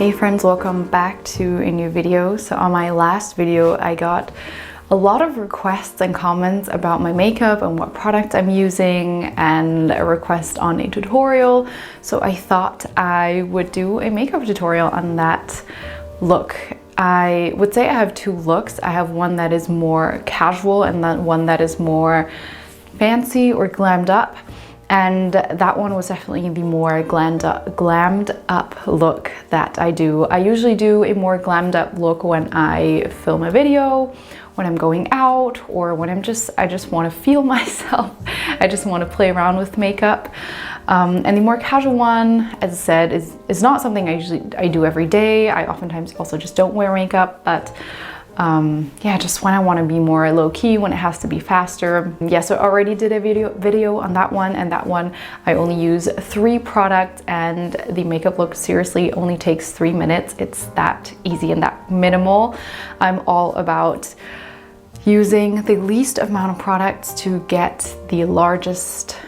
Hey friends, welcome back to a new video. So on my last video, I got a lot of requests and comments about my makeup and what products I'm using, and a request on a tutorial. So I thought I would do a makeup tutorial on that look. I would say I have two looks. I have one that is more casual and then one that is more fancy or glammed up. And that one was definitely the more glammed up look that I do. I usually do a more glammed up look when I film a video, when I'm going out, or when I just want to feel myself. I just want to play around with makeup. And the more casual one, as I said, is not something I do every day. I oftentimes also just don't wear makeup, but yeah, just when I want to be more low-key, when it has to be faster. Yeah, so I already did a video on that one, and that one I only use 3 products, and the makeup look seriously only takes 3 minutes. It's that easy and that minimal. I'm all about using the least amount of products to get the largest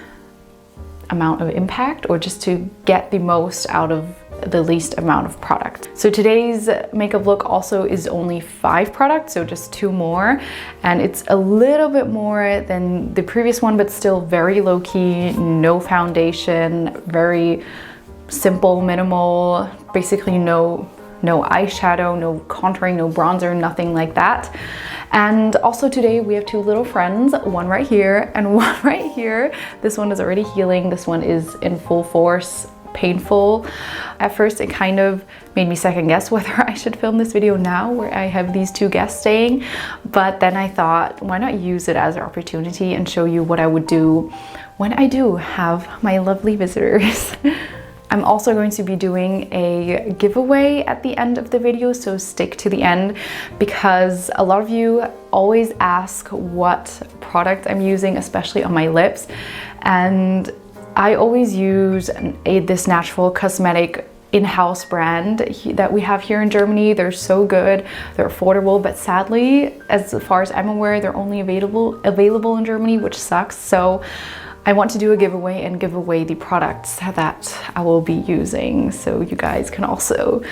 amount of impact, or just to get the most out of the least amount of product. So today's makeup look also is only 5 products, so just 2 more, and it's a little bit more than the previous one, but still very low-key, no foundation, very simple, minimal, basically no eyeshadow, no contouring, no bronzer, nothing like that. And also today we have 2 little friends, one right here and one right here. This one is already healing, this one is in full force, painful. At first it kind of made me second guess whether I should film this video now where I have these 2 guests staying, but then I thought, why not use it as an opportunity and show you what I would do when I do have my lovely visitors. I'm also going to be doing a giveaway at the end of the video, so stick to the end, because a lot of you always ask what product I'm using, especially on my lips, and I always use this natural cosmetic in-house brand that we have here in Germany. They're so good, they're affordable, but sadly, as far as I'm aware, they're only available in Germany, which sucks. So I want to do a giveaway and give away the products that I will be using, so you guys can also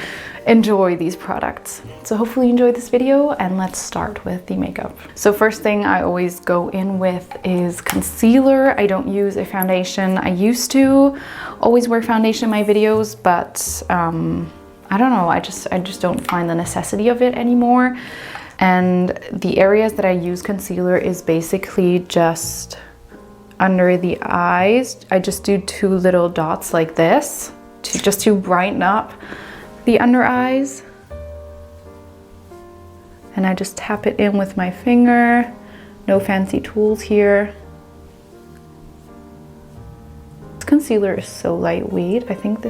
enjoy these products. So hopefully you enjoyed this video, and let's start with the makeup. So first thing I always go in with is concealer. I don't use a foundation. I used to always wear foundation in my videos, but I don't know, I just don't find the necessity of it anymore. And the areas that I use concealer is basically just under the eyes. I just do 2 little dots like this just to brighten up the under eyes, and I just tap it in with my finger. No fancy tools here. This concealer is so lightweight. I think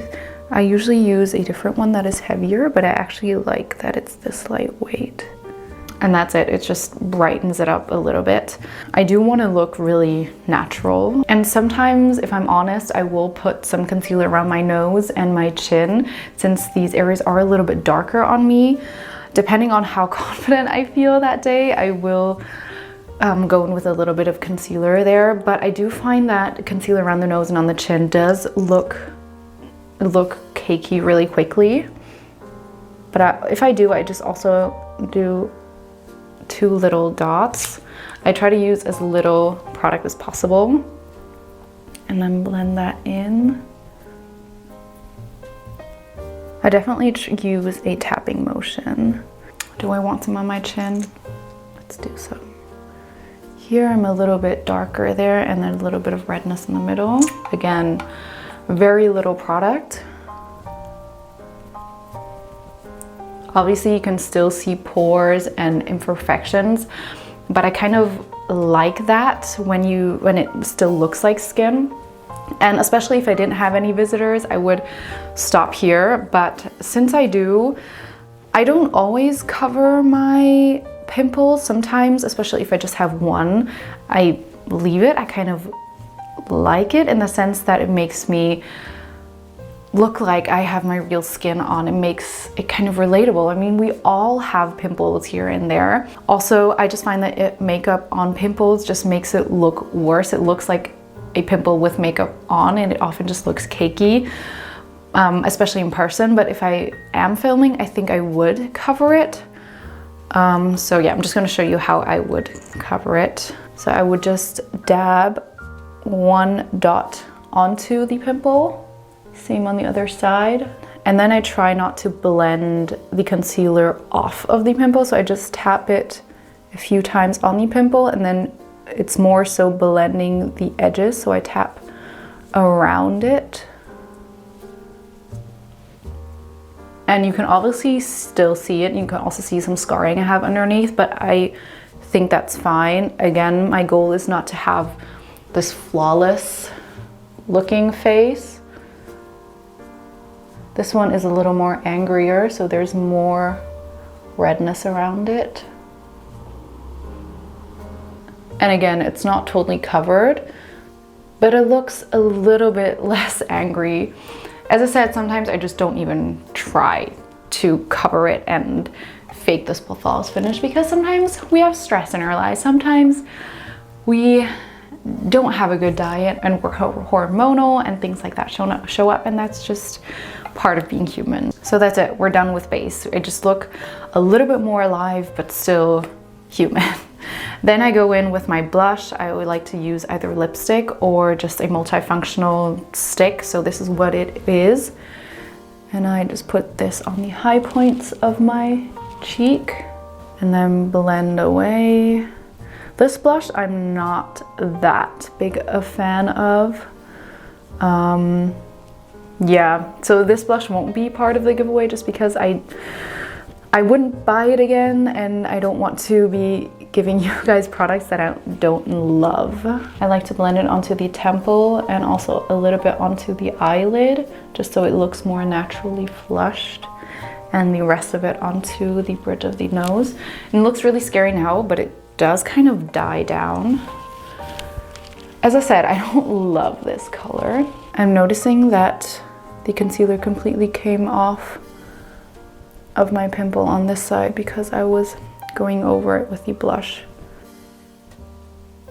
I usually use a different one that is heavier, but I actually like that it's this lightweight. And that's it, it just brightens it up a little bit. I do want to look really natural. And sometimes, if I'm honest, I will put some concealer around my nose and my chin, since these areas are a little bit darker on me. Depending on how confident I feel that day, I will go in with a little bit of concealer there. But I do find that concealer around the nose and on the chin does look cakey really quickly. But if I do, I just also do 2 little dots. I try to use as little product as possible, and then blend that in. I definitely use a tapping motion. Do I want some on my chin? Let's do so. Here I'm a little bit darker there, and then a little bit of redness in the middle. Again, very little product. Obviously you can still see pores and imperfections, but I kind of like that when it still looks like skin. And especially if I didn't have any visitors, I would stop here. But since I do, I don't always cover my pimples. Sometimes, especially if I just have one, I leave it. I kind of like it in the sense that it makes me look like I have my real skin on. It makes it kind of relatable. I mean, we all have pimples here and there. Also, I just find that makeup on pimples just makes it look worse. It looks like a pimple with makeup on, and it often just looks cakey. especially in person, but if I am filming, I think I would cover it. So yeah, I'm just gonna show you how I would cover it. So I would just dab one dot onto the pimple, same on the other side. And then I try not to blend the concealer off of the pimple, so I just tap it a few times on the pimple, and then it's more so blending the edges, so I tap around it. And you can obviously still see it. You can also see some scarring I have underneath, but I think that's fine. Again, my goal is not to have this flawless looking face. This one is a little more angrier, so there's more redness around it. And again, it's not totally covered, but it looks a little bit less angry. As I said, sometimes I just don't even try to cover it and fake this flawless finish, because sometimes we have stress in our lives. Sometimes we don't have a good diet and we're hormonal and things like that show up, and that's just part of being human. So that's it, we're done with base. I just look a little bit more alive, but still human. Then I go in with my blush. I would like to use either lipstick or just a multifunctional stick. So this is what it is. And I just put this on the high points of my cheek and then blend away. This blush I'm not that big a fan of. Yeah, so this blush won't be part of the giveaway just because I wouldn't buy it again, and I don't want to be giving you guys products that I don't love. I like to blend it onto the temple and also a little bit onto the eyelid, just so it looks more naturally flushed, and the rest of it onto the bridge of the nose. And it looks really scary now, but it does kind of die down. As I said, I don't love this color. I'm noticing that the concealer completely came off of my pimple on this side because I was going over it with the blush.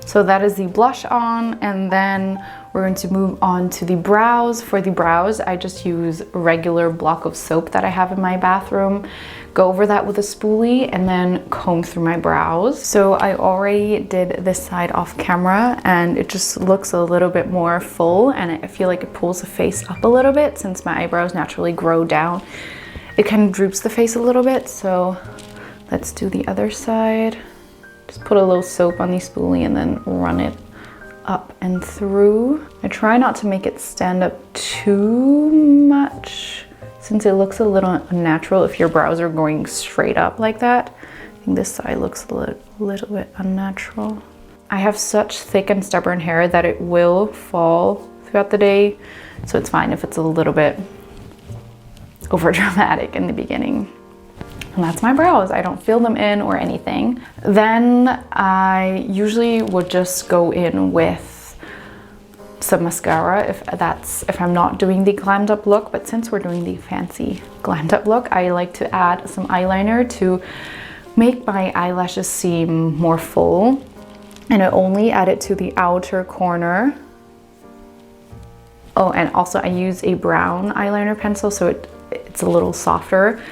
So that is the blush on, and then we're going to move on to the brows. For the brows, I just use a regular block of soap that I have in my bathroom, go over that with a spoolie, and then comb through my brows. So I already did this side off camera, and it just looks a little bit more full, and I feel like it pulls the face up a little bit. Since my eyebrows naturally grow down, it kind of droops the face a little bit. So let's do the other side. Just put a little soap on the spoolie and then run it up and through. I try not to make it stand up too much since it looks a little unnatural if your brows are going straight up like that. I think this side looks a little bit unnatural. I have such thick and stubborn hair that it will fall throughout the day, so it's fine if it's a little bit over dramatic in the beginning. And that's my brows. I don't fill them in or anything. Then I usually would just go in with some mascara if I'm not doing the glammed up look, but since we're doing the fancy glammed up look, I like to add some eyeliner to make my eyelashes seem more full. And I only add it to the outer corner. Oh, and also I use a brown eyeliner pencil, so it's a little softer.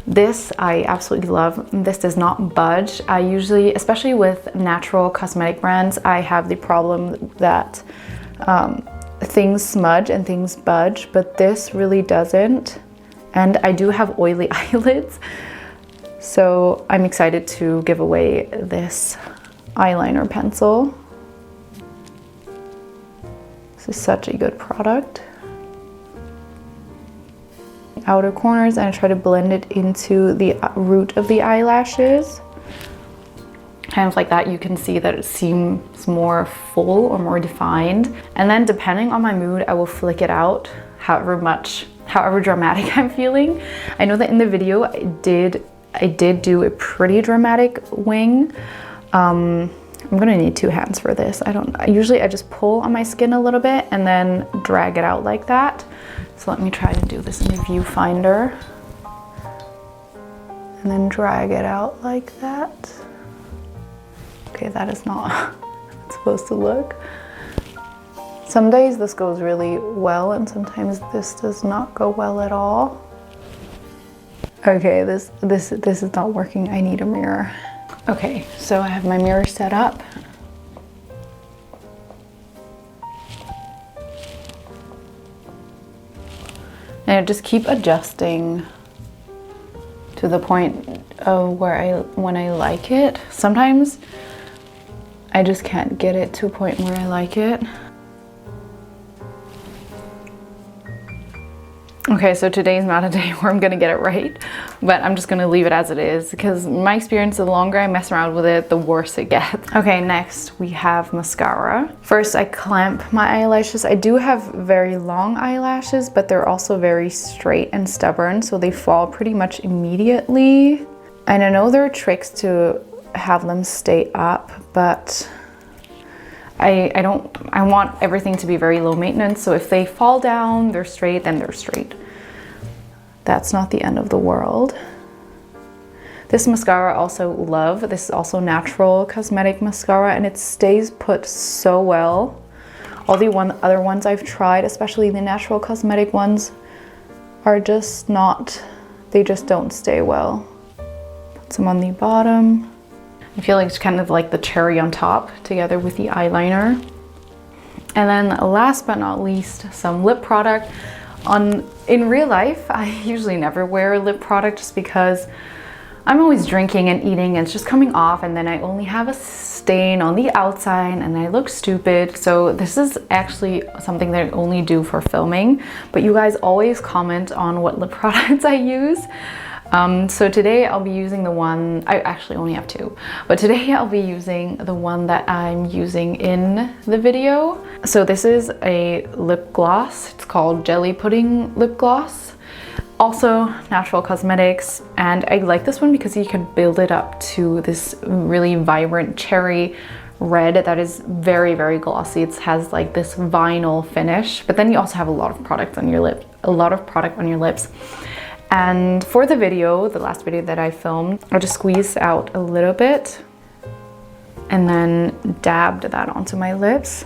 This I absolutely love. This does not budge. I usually, especially with natural cosmetic brands, I have the problem that things smudge and things budge, but this really doesn't. And I do have oily eyelids, so I'm excited to give away this eyeliner pencil. This is such a good product. Outer corners, and I try to blend it into the root of the eyelashes. Kind of like that, you can see that it seems more full or more defined. And then depending on my mood, I will flick it out however dramatic I'm feeling. I know that in the video I did do a pretty dramatic wing. I'm gonna need two hands for this. Usually I just pull on my skin a little bit and then drag it out like that. So let me try to do this in the viewfinder. And then drag it out like that. Okay, that is not how it's supposed to look. Some days this goes really well and sometimes this does not go well at all. Okay, this is not working. I need a mirror. Okay, so I have my mirror set up. And I just keep adjusting to the point of when I like it. Sometimes I just can't get it to a point where I like it. Okay, so today's not a day where I'm gonna get it right, but I'm just gonna leave it as it is because my experience, the longer I mess around with it, the worse it gets. Okay, next we have mascara. First, I clamp my eyelashes. I do have very long eyelashes, but they're also very straight and stubborn, so they fall pretty much immediately. And I know there are tricks to have them stay up, but I want everything to be very low maintenance, so if they fall down, they're straight, then they're straight. That's not the end of the world. This mascara I also love. This is also natural cosmetic mascara and it stays put so well. All the other ones I've tried, especially the natural cosmetic ones, are just not, they just don't stay well. Put some on the bottom. I feel like it's kind of like the cherry on top together with the eyeliner. And then last but not least, some lip product. In real life, I usually never wear lip product just because I'm always drinking and eating and it's just coming off and then I only have a stain on the outside and I look stupid. So this is actually something that I only do for filming, but you guys always comment on what lip products I use. So today I'll be using the one, I actually only have two, but today I'll be using the one that I'm using in the video. So this is a lip gloss. It's called Jelly Pudding Lip Gloss. Also natural cosmetics, and I like this one because you can build it up to this really vibrant cherry red that is very, very glossy. It has like this vinyl finish, but then you also have a lot of product on your lips. And for the video, the last video that I filmed, I just squeezed out a little bit and then dabbed that onto my lips.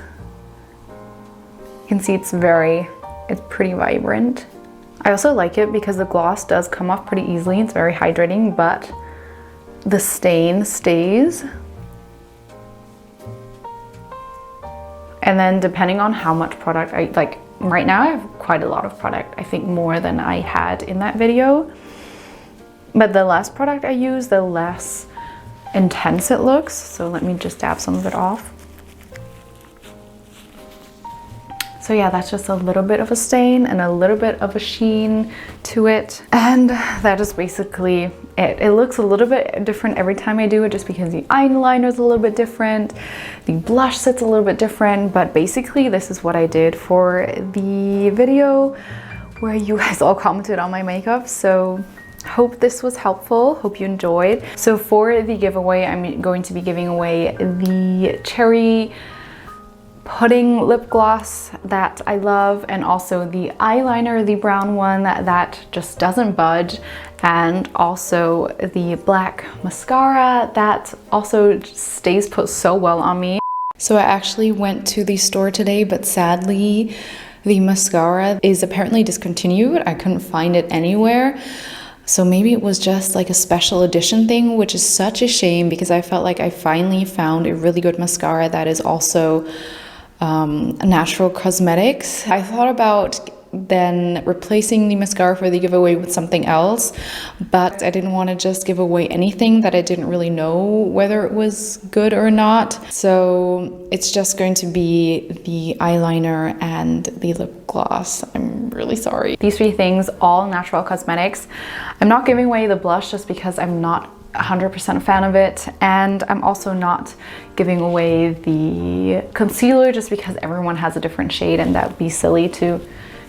You can see it's pretty vibrant. I also like it because the gloss does come off pretty easily. It's very hydrating, but the stain stays. And then depending on how much product I like, right now I have quite a lot of product, I think more than I had in that video. But the less product I use, the less intense it looks. So let me just dab some of it off. So yeah, that's just a little bit of a stain and a little bit of a sheen to it. And that is basically it. It looks a little bit different every time I do it just because the eyeliner is a little bit different. The blush sits a little bit different, but basically this is what I did for the video where you guys all commented on my makeup. So hope this was helpful. Hope you enjoyed. So for the giveaway, I'm going to be giving away the Cherry Pudding lip gloss that I love, and also the eyeliner, the brown one that just doesn't budge, and also the black mascara that also stays put so well on me. So I actually went to the store today, but sadly the mascara is apparently discontinued. I couldn't find it anywhere. So maybe it was just like a special edition thing, which is such a shame because I felt like I finally found a really good mascara that is also natural cosmetics. I thought about then replacing the mascara for the giveaway with something else, but I didn't want to just give away anything that I didn't really know whether it was good or not. So it's just going to be the eyeliner and the lip gloss. I'm really sorry. These three things, all natural cosmetics. I'm not giving away the blush just because I'm not 100% a fan of it, and I'm also not giving away the concealer just because everyone has a different shade and that would be silly to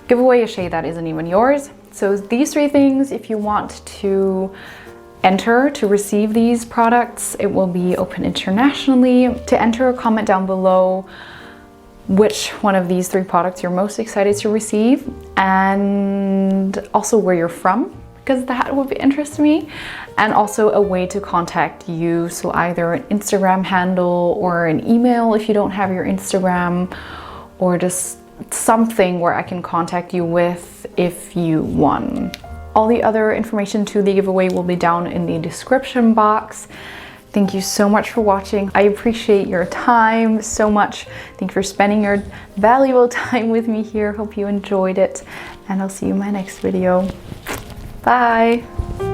give away a shade that isn't even yours. So these three things, if you want to enter to receive these products, it will be open internationally. To enter, comment down below which one of these three products you're most excited to receive, and also where you're from, because that would be interesting to me, and also a way to contact you. So either an Instagram handle or an email if you don't have your Instagram, or just something where I can contact you with if you won. All the other information to the giveaway will be down in the description box. Thank you so much for watching. I appreciate your time so much. Thank you for spending your valuable time with me here. Hope you enjoyed it, and I'll see you in my next video. Bye.